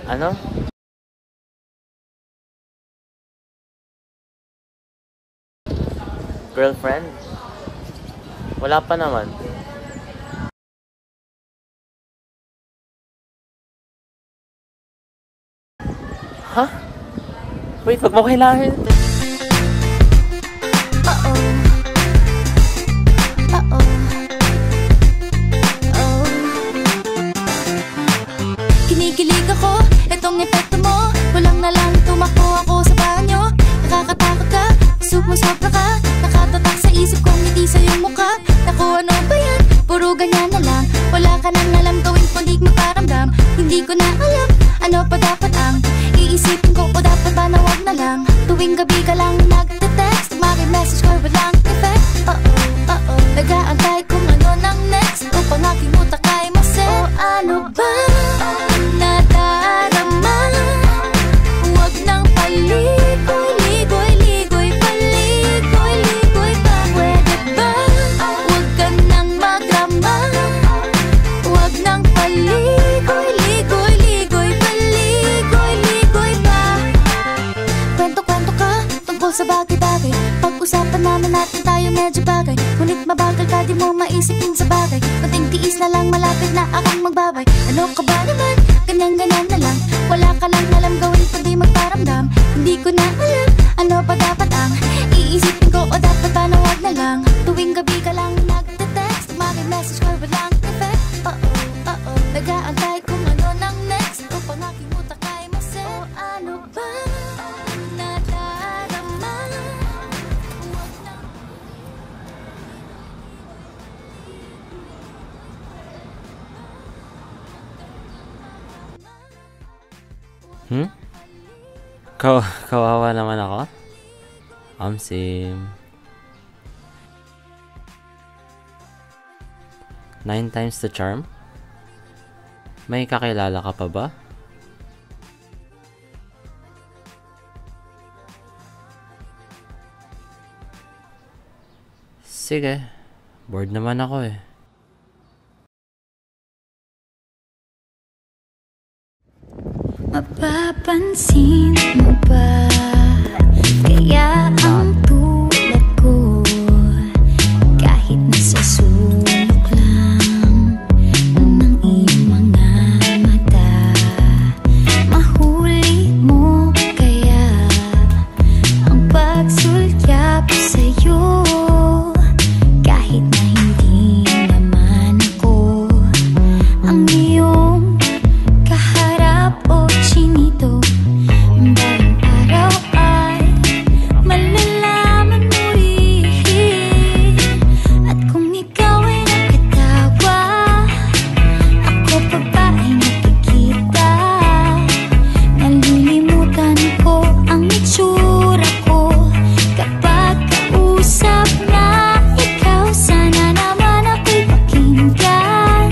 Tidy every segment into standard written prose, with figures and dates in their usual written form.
Ano? Girlfriend? Wala pa naman. Ha? Wait, wag mo kailangan. Kinikilig ako, itong epekto mo. Walang na lang tumakbo ako sa banyo. Nakakatakot ka, sumusobra ka. Nakatatak sa isip kong ngiti sa iyong mukha. Naku, ano ba yan? Puro ganyan na lang. Wala ka nang alam gawin kundi magparamdam. Hindi ko na alam, ano pa dapat ang iisipin ko o dapat ba na wag na lang. Tuwing gabi ka lang nagte-text, message ko walang effect. Nag-aantay kung ano nang next upang aking utak ay masaya. O ano ba nadarama? Huwag nang paligoy-ligoy, paligoy-ligoy pa. Pwede ba? Huwag ka nang magrama. Huwag nang paligoy-ligoy, paligoy-ligoy pa. Kwento-kwento ka tungkol sa bagay-bagay. Pag-usapan naman natin tayo medyo bagay. Ngunit mabagal ka, di mo maisipin sa bagay. Kunting tiis na lang, malapit na akong magbabay. Ano ka ba naman? Ganyan-ganyan na lang. Wala ka lang alam gawin kundi magparamdam. Hindi ko na alam, ano pa dapat ang iisipin ko o dapat ba na wag na lang. Tuwing gabi ka lang nagte-text, message ko walang effect. Nag-aantay kung ano nang next upang aking utak ay masaya. O ano ba nadarama? Huwag nang Kawawa naman ako? Sim. 9 times the charm? May kakilala ka pa ba? Sige, bored naman ako eh. Mapapansin mo ba kaya ang tulad ko kahit nasa sulok lang ng iyong mga mata, mahuli mo kaya ang pagsulyap sa'yo kahit na hindi naman ako ang iyong kaharap o chinito. Bawat araw ay malalaman mo rin. At kung ikaw ay nakatawa, ako pa ba ay nakikita? Nalilimutan ko ang itsura ko kapag kausap na ikaw. Sana naman ako'y pakinggan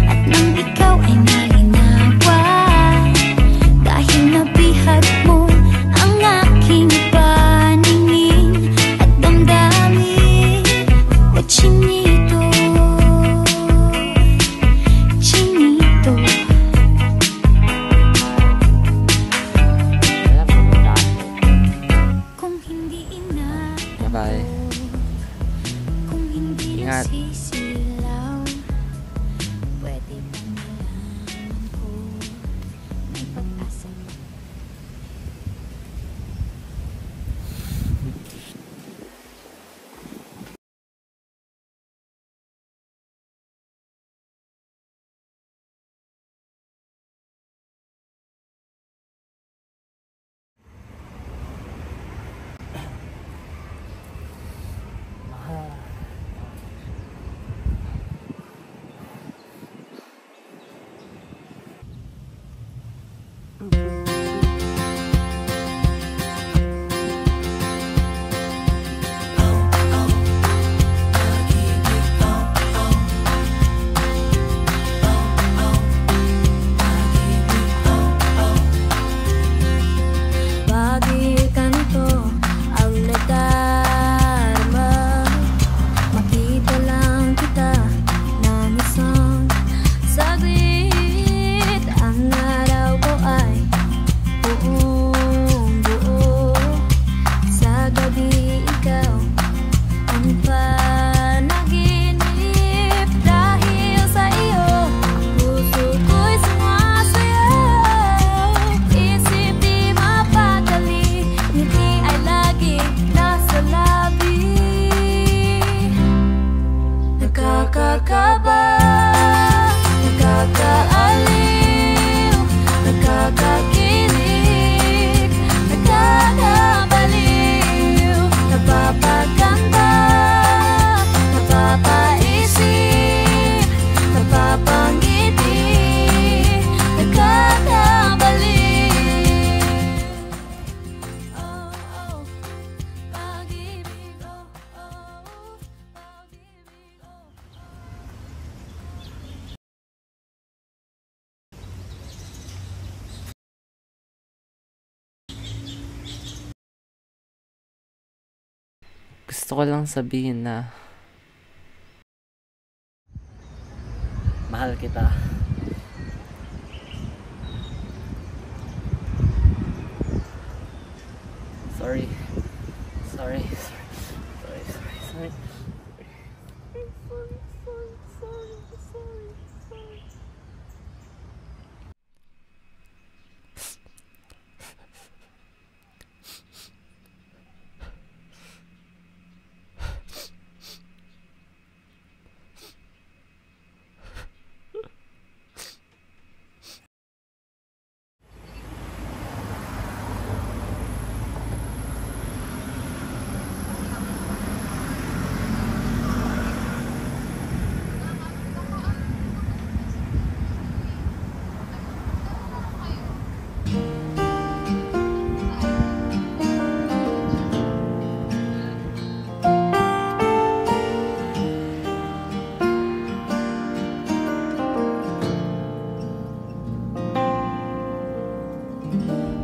at nang ikaw ay malinawan, dahil nabihag mo ang aking paningin at damdamin. O chinito, chinito. Kung hindi Bye-bye. kung hindi Ingat. nasisilaw, pwede bang malaman ko may pag-asa? pag-ibig nasa labi. Nakakakaba, nakakaaliw, nakakakilig, nakakabaliw, napapaganda, napapaisip, napapangiti, nakakabaliw. Oh, oh, pag-ibig, oh, oh, pag-ibig, oh. Gusto ko lang sabihin na mahal kita. Sorry. Sorry. Sorry. Sorry. Sorry.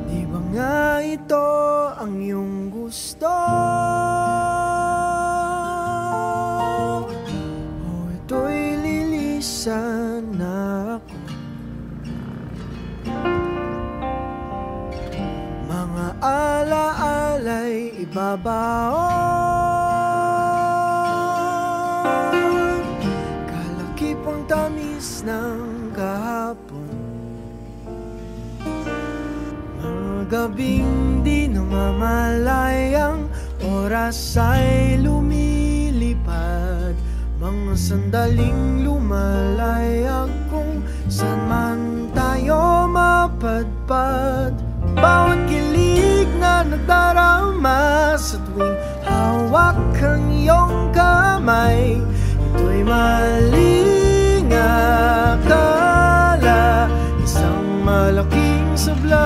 Di ba nga ito ang iyong gusto? O ito'y lilisan na ako? Mga alaala'y ibabaon, kalakipang tamis ng kahapon. Gabing di namamalayang oras ay lumilipad, mga sandaling lumalayag kung saan man tayo mapadpad. Bawat kilig na nagdarama sa tuwing hawak ang iyong kamay, ito'y maling akala, isang malaking sablay.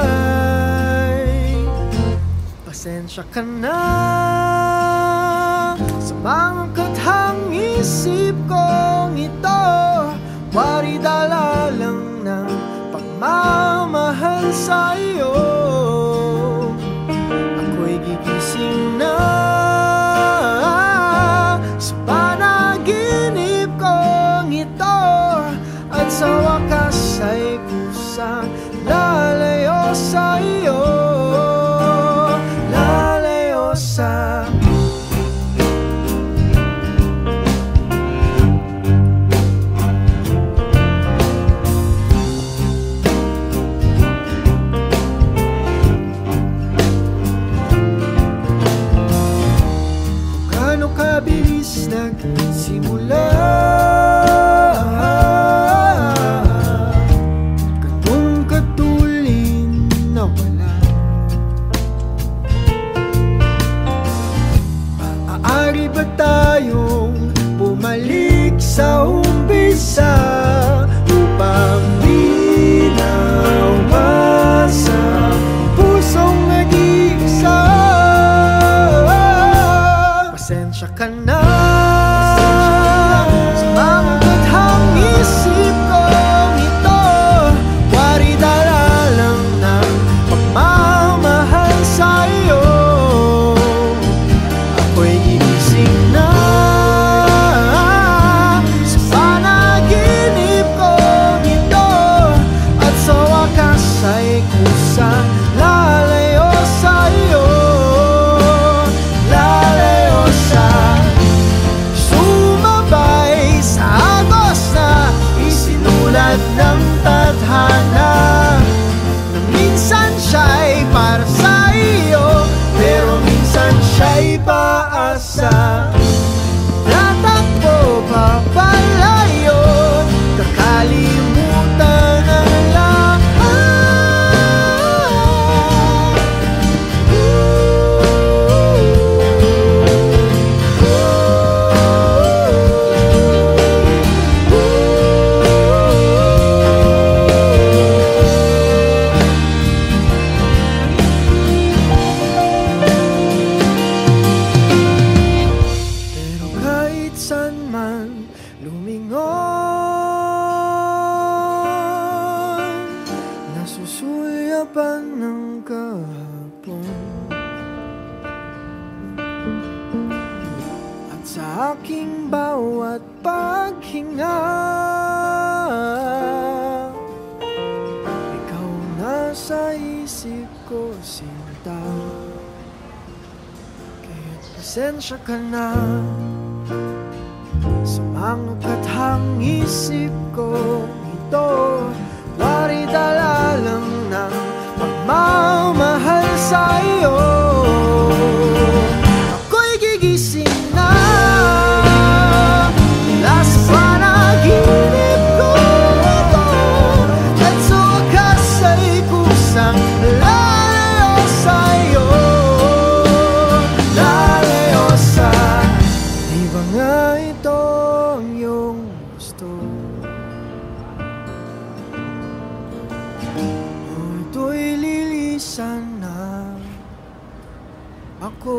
Pasensya ka na sa mga kathang isip kong ito, wari dala lang ng pagmamahal sa iyo. Ako'y gigising na sa panaginip kong ito, at sa wakas ay kusang lalayo sa iyo. Lalayo sa gaano kabilis nagsimula, ganun katulin na wala. Maaari ba tayong bumalik sa umpisa upang di na umasa pusong nag-iisa? Pasensya ka na sa mga kathang isip kong ito, wari dala lang ng pagmamahal sa iyo. Ako'y gigising na sa panaginip kong ito, at sa wakas ay kusang lalayo sa iyo. Lalayo sa At sa aking bawat paghinga, ikaw nasa isip ko, sinta. Kaya't pasensya ka na sa mga kathang isip ko. Ito, wari dala lang ng pagmamahal sa'yo. Ako'y gigising na mula sa panaginip ko ito, at sa wakas ay kusang lalayo sa'yo. Lalayo sa, di ba nga ito ang iyong gusto? O ito'y lilisan na ako.